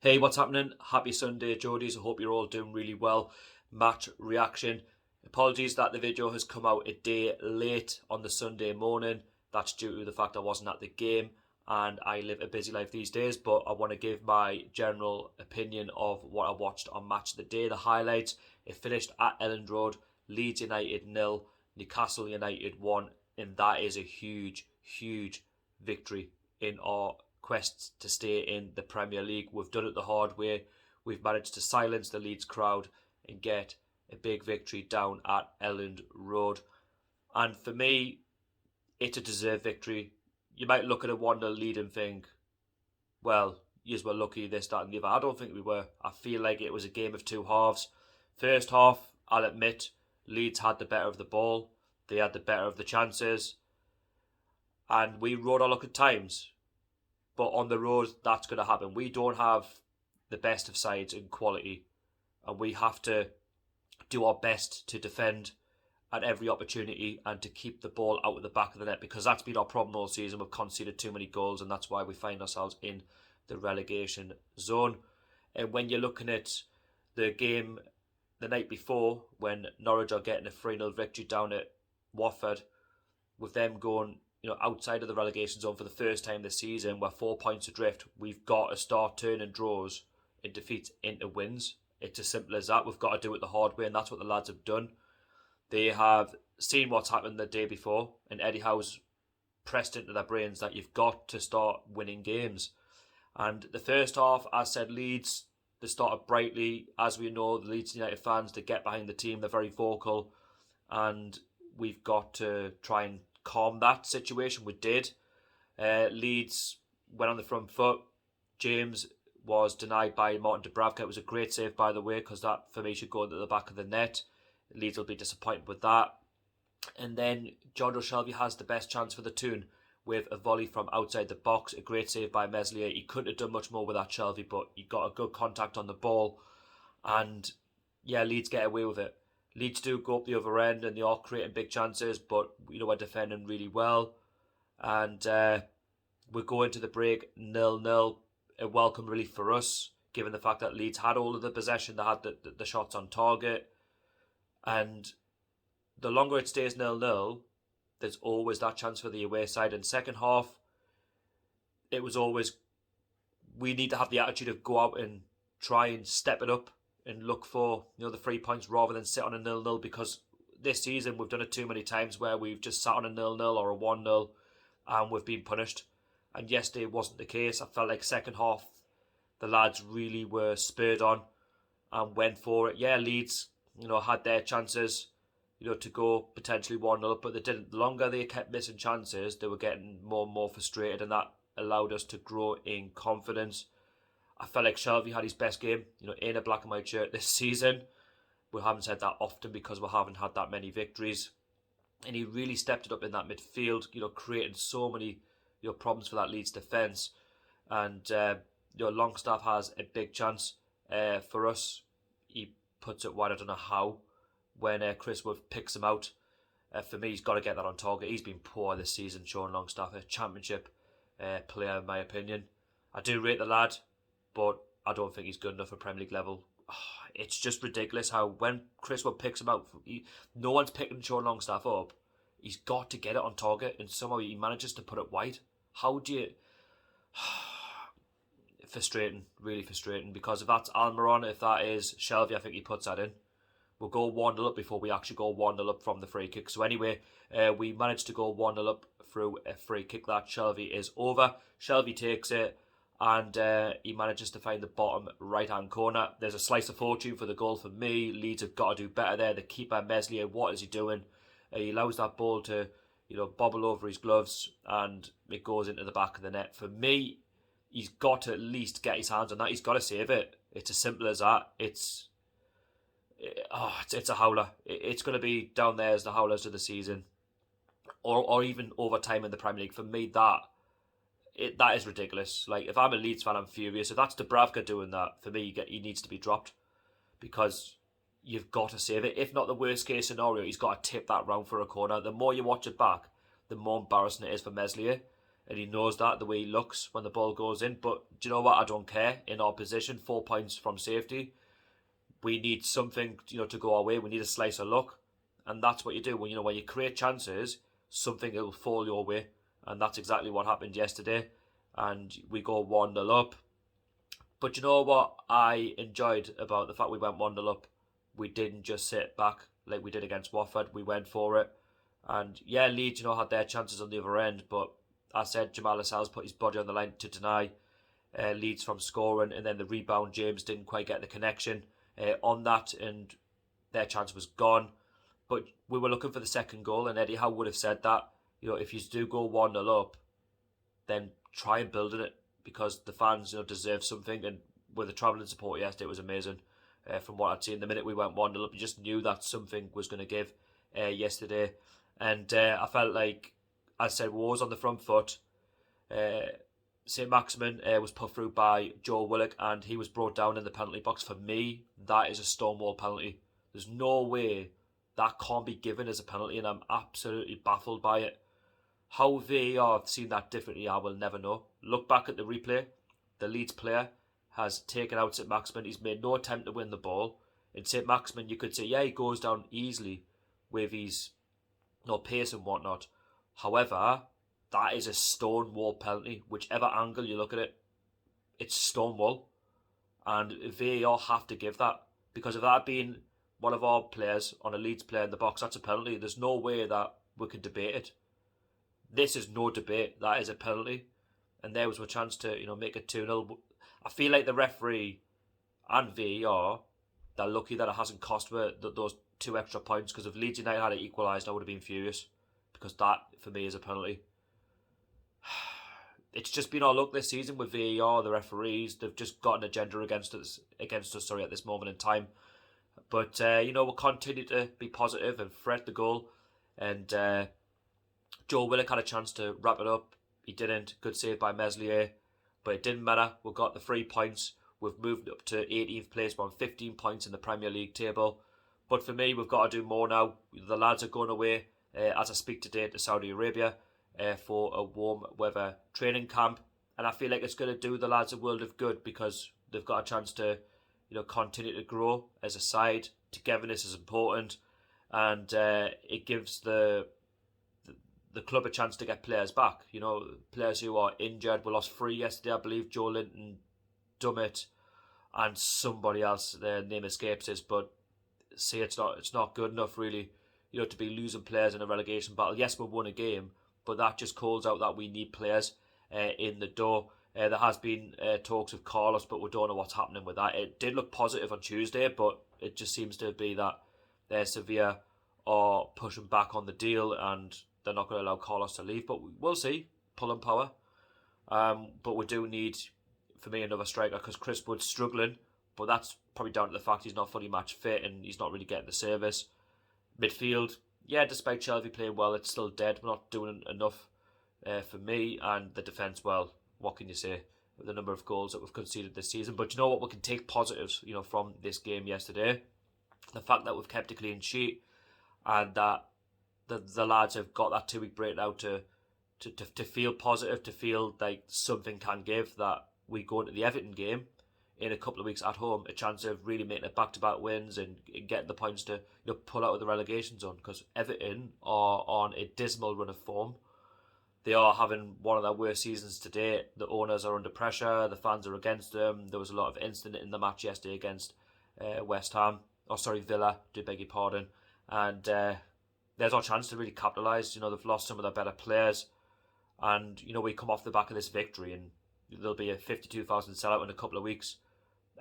Hey, what's happening? Happy Sunday, Jodies. I hope you're all doing really well. Match reaction. Apologies that the video has come out a day late on the Sunday morning. That's due to the fact I wasn't at the game and I live a busy life these days, but I want to give my general opinion of what I watched on Match of the Day. The highlights: it finished at Elland Road, Leeds United 0, Newcastle United 1, and that is a huge, huge victory in our quest to stay in the Premier League. We've done it the hard way. We've managed to silence the Leeds crowd and get a big victory down at Elland Road. And for me, it's a deserved victory. You might look at a 1-0 lead and think, well, yous were lucky this, that and the other. I don't think we were. I feel like it was a game of two halves. First half, I'll admit, Leeds had the better of the ball. They had the better of the chances. And we rode our luck at times. But on the road, that's going to happen. We don't have the best of sides in quality. And we have to do our best to defend at every opportunity and to keep the ball out of the back of the net, because that's been our problem all season. We've conceded too many goals, and that's why we find ourselves in the relegation zone. And when you're looking at the game the night before, when Norwich are getting a 3-0 victory down at Watford, with them going outside of the relegation zone for the first time this season, we're 4 points adrift. We've got to start turning draws and defeats into wins. It's as simple as that. We've got to do it the hard way, and that's what the lads have done. They have seen what's happened the day before, and Eddie Howe's pressed into their brains that you've got to start winning games. And the first half, as said, Leeds, they started brightly. As we know, the Leeds United fans, they get behind the team, they're very vocal, and we've got to try and calm that situation. We did. Leeds went on the front foot. James was denied by Martin Dubravka. It was a great save, by the way, because that for me should go into the back of the net. Leeds will be disappointed with that. And then Jonjo Shelvey has the best chance for the tune with a volley from outside the box. A great save by Meslier. He couldn't have done much more with that, Shelvey, but he got a good contact on the ball. And yeah, Leeds get away with it. Leeds do go up the other end and they are creating big chances, but we're defending really well. And we go into the break 0-0. A welcome relief for us, given the fact that Leeds had all of the possession, they had the shots on target. And the longer it stays 0-0, there's always that chance for the away side. And second half, it was always, we need to have the attitude of go out and try and step it up and look for the 3 points rather than sit on a 0-0, because this season we've done it too many times where we've just sat on a 0-0 or a 1-0 and we've been punished. And yesterday wasn't the case. I felt like second half the lads really were spurred on and went for it. Yeah, Leeds had their chances to go potentially 1-0 up, but they didn't. The longer they kept missing chances, they were getting more and more frustrated, and that allowed us to grow in confidence. I felt like Shelvey had his best game, in a black and white shirt this season. We haven't said that often because we haven't had that many victories. And he really stepped it up in that midfield, creating so many problems for that Leeds defence. And Longstaff has a big chance for us. He puts it wide, I don't know how, when Chris Wood picks him out. For me, he's got to get that on target. He's been poor this season, Sean Longstaff, a championship player in my opinion. I do rate the lad, but I don't think he's good enough for Premier League level. It's just ridiculous how when Chris Wood picks him out, no one's picking Sean Longstaff up. He's got to get it on target, and somehow he manages to put it wide. How do you... frustrating, really frustrating, because if that's Almiron, if that is Shelvey, I think he puts that in. We'll go 1-0 up before we actually go 1-0 up from the free kick. So anyway, we managed to go 1-0 up through a free kick. That Shelvey is over. Shelvey takes it and he manages to find the bottom right hand corner. There's a slice of fortune for the goal for me. Leeds have got to do better there. The keeper Meslier, what is he doing? He allows that ball to bobble over his gloves and it goes into the back of the net. For me, he's got to at least get his hands on that. He's got to save it. It's as simple as that. It's a howler. It's going to be down there as the howlers of the season, or even over time in the Premier League. For me, that is ridiculous. Like, if I'm a Leeds fan, I'm furious. If that's Dubravka doing that, for me, he needs to be dropped, because you've got to save it. If not the worst case scenario, he's got to tip that round for a corner. The more you watch it back, the more embarrassing it is for Meslier. and he knows that the way he looks when the ball goes in. But do you know what? I don't care. In our position, 4 points from safety, we need something, to go our way. We need a slice of luck, and that's what you do when you create chances. Something will fall your way, and that's exactly what happened yesterday. And we go 1-0 up. But you know what I enjoyed about the fact we went 1-0 up? We didn't just sit back like we did against Watford. We went for it. And yeah, Leeds, had their chances on the other end. But I said Jamal Lascelles put his body on the line to deny Leeds from scoring. And then the rebound, James didn't quite get the connection on that. And their chance was gone. But we were looking for the second goal. And Eddie Howe would have said that, if you do go 1-0 up, then try and build on it. Because the fans, deserve something. And with the travelling support yesterday, it was amazing. From what I'd seen, the minute we went 1-0 up, you just knew that something was going to give yesterday. And I felt like, as I said, we was on the front foot. St. Maximin was put through by Joe Willock, and he was brought down in the penalty box. For me, that is a stonewall penalty. There's no way that can't be given as a penalty, and I'm absolutely baffled by it. How VAR have seen that differently, I will never know. Look back at the replay. The Leeds player has taken out St. Maximin. He's made no attempt to win the ball. In St. Maximin, you could say, yeah, he goes down easily with his pace and whatnot. However, that is a stonewall penalty. Whichever angle you look at it, it's stonewall. And VAR have to give that. Because if that had been one of our players on a Leeds player in the box, that's a penalty. There's no way that we could debate it. This is no debate. That is a penalty. And there was a chance to, make it 2-0. I feel like the referee and VAR, they're lucky that it hasn't cost those 2 extra points. Because if Leeds United had it equalised, I would have been furious. Because that, for me, is a penalty. It's just been our luck this season with VAR, the referees. They've just got an agenda against us at this moment in time. But, we'll continue to be positive and threat the goal. And Joe Willock had a chance to wrap it up. He didn't. Good save by Meslier. But it didn't matter. We've got the 3 points. We've moved up to 18th place. We're on 15 points in the Premier League table. But for me, we've got to do more now. The lads are going away, as I speak today, to Saudi Arabia for a warm weather training camp. And I feel like it's going to do the lads a world of good because they've got a chance to, continue to grow as a side. Togetherness is important. And it gives the club a chance to get players back. Players who are injured. We lost 3 yesterday, I believe. Joe Linton, Dummett, and somebody else. Their name escapes us, but see, it's not good enough really. To be losing players in a relegation battle. Yes, we won a game, but that just calls out that we need players in the door. There has been talks of Carlos, but we don't know what's happening with that. It did look positive on Tuesday, but it just seems to be that Sevilla are pushing back on the deal and they're not going to allow Carlos to leave, but we'll see. Pulling power. But we do need, for me, another striker because Chris Wood's struggling, but that's probably down to the fact he's not fully match fit and he's not really getting the service. Midfield, yeah, despite Shelvey playing well, it's still dead. We're not doing enough for me. And the defence, well, what can you say? The number of goals that we've conceded this season. But you know what? We can take positives, from this game yesterday. The fact that we've kept a clean sheet and that the lads have got that 2-week break now to feel positive, to feel like something can give, that we go into the Everton game in a couple of weeks at home, a chance of really making it back-to-back wins and getting the points to pull out of the relegation zone, because Everton are on a dismal run of form. They are having one of their worst seasons to date. The owners are under pressure, the fans are against them. There was a lot of incident in the match yesterday against Villa, do beg your pardon, and there's our chance to really capitalise. They've lost some of their better players, and we come off the back of this victory and there'll be a 52,000 sellout in a couple of weeks,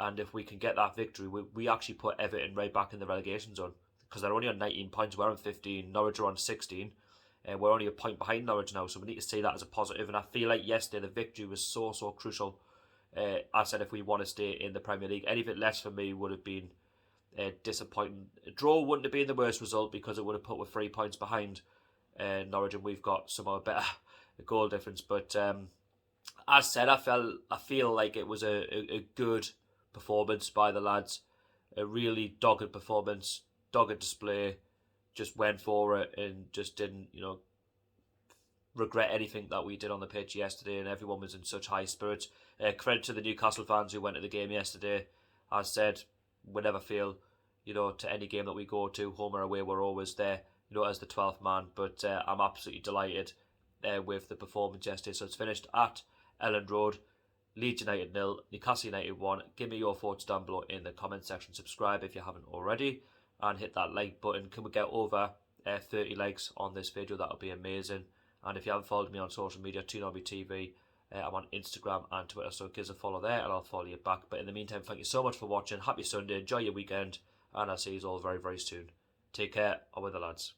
and if we can get that victory, we actually put Everton right back in the relegation zone, because they're only on 19 points, we're on 15, Norwich are on 16, and we're only a point behind Norwich now, so we need to see that as a positive. And I feel like yesterday the victory was so crucial. I said if we want to stay in the Premier League, anything less for me would have been disappointing. A draw wouldn't have been the worst result because it would have put with 3 points behind Norwich, and we've got some better goal difference. But as said, I feel like it was a good performance by the lads, a really dogged performance, dogged display. Just went for it and just didn't regret anything that we did on the pitch yesterday, and everyone was in such high spirits. Credit to the Newcastle fans who went to the game yesterday. As said, we never fail, to any game that we go to, home or away, we're always there, as the 12th man. But I'm absolutely delighted with the performance yesterday. So it's finished at Elland Road, Leeds United 0, Newcastle United 1. Give me your thoughts down below in the comment section. Subscribe if you haven't already, and hit that like button. Can we get over 30 likes on this video? That would be amazing. And if you haven't followed me on social media, Toonobby TV, I'm on Instagram and Twitter, so give us a follow there and I'll follow you back. But in the meantime, thank you so much for watching. Happy Sunday, enjoy your weekend, and I'll see you all very, very soon. Take care, I'm with the lads.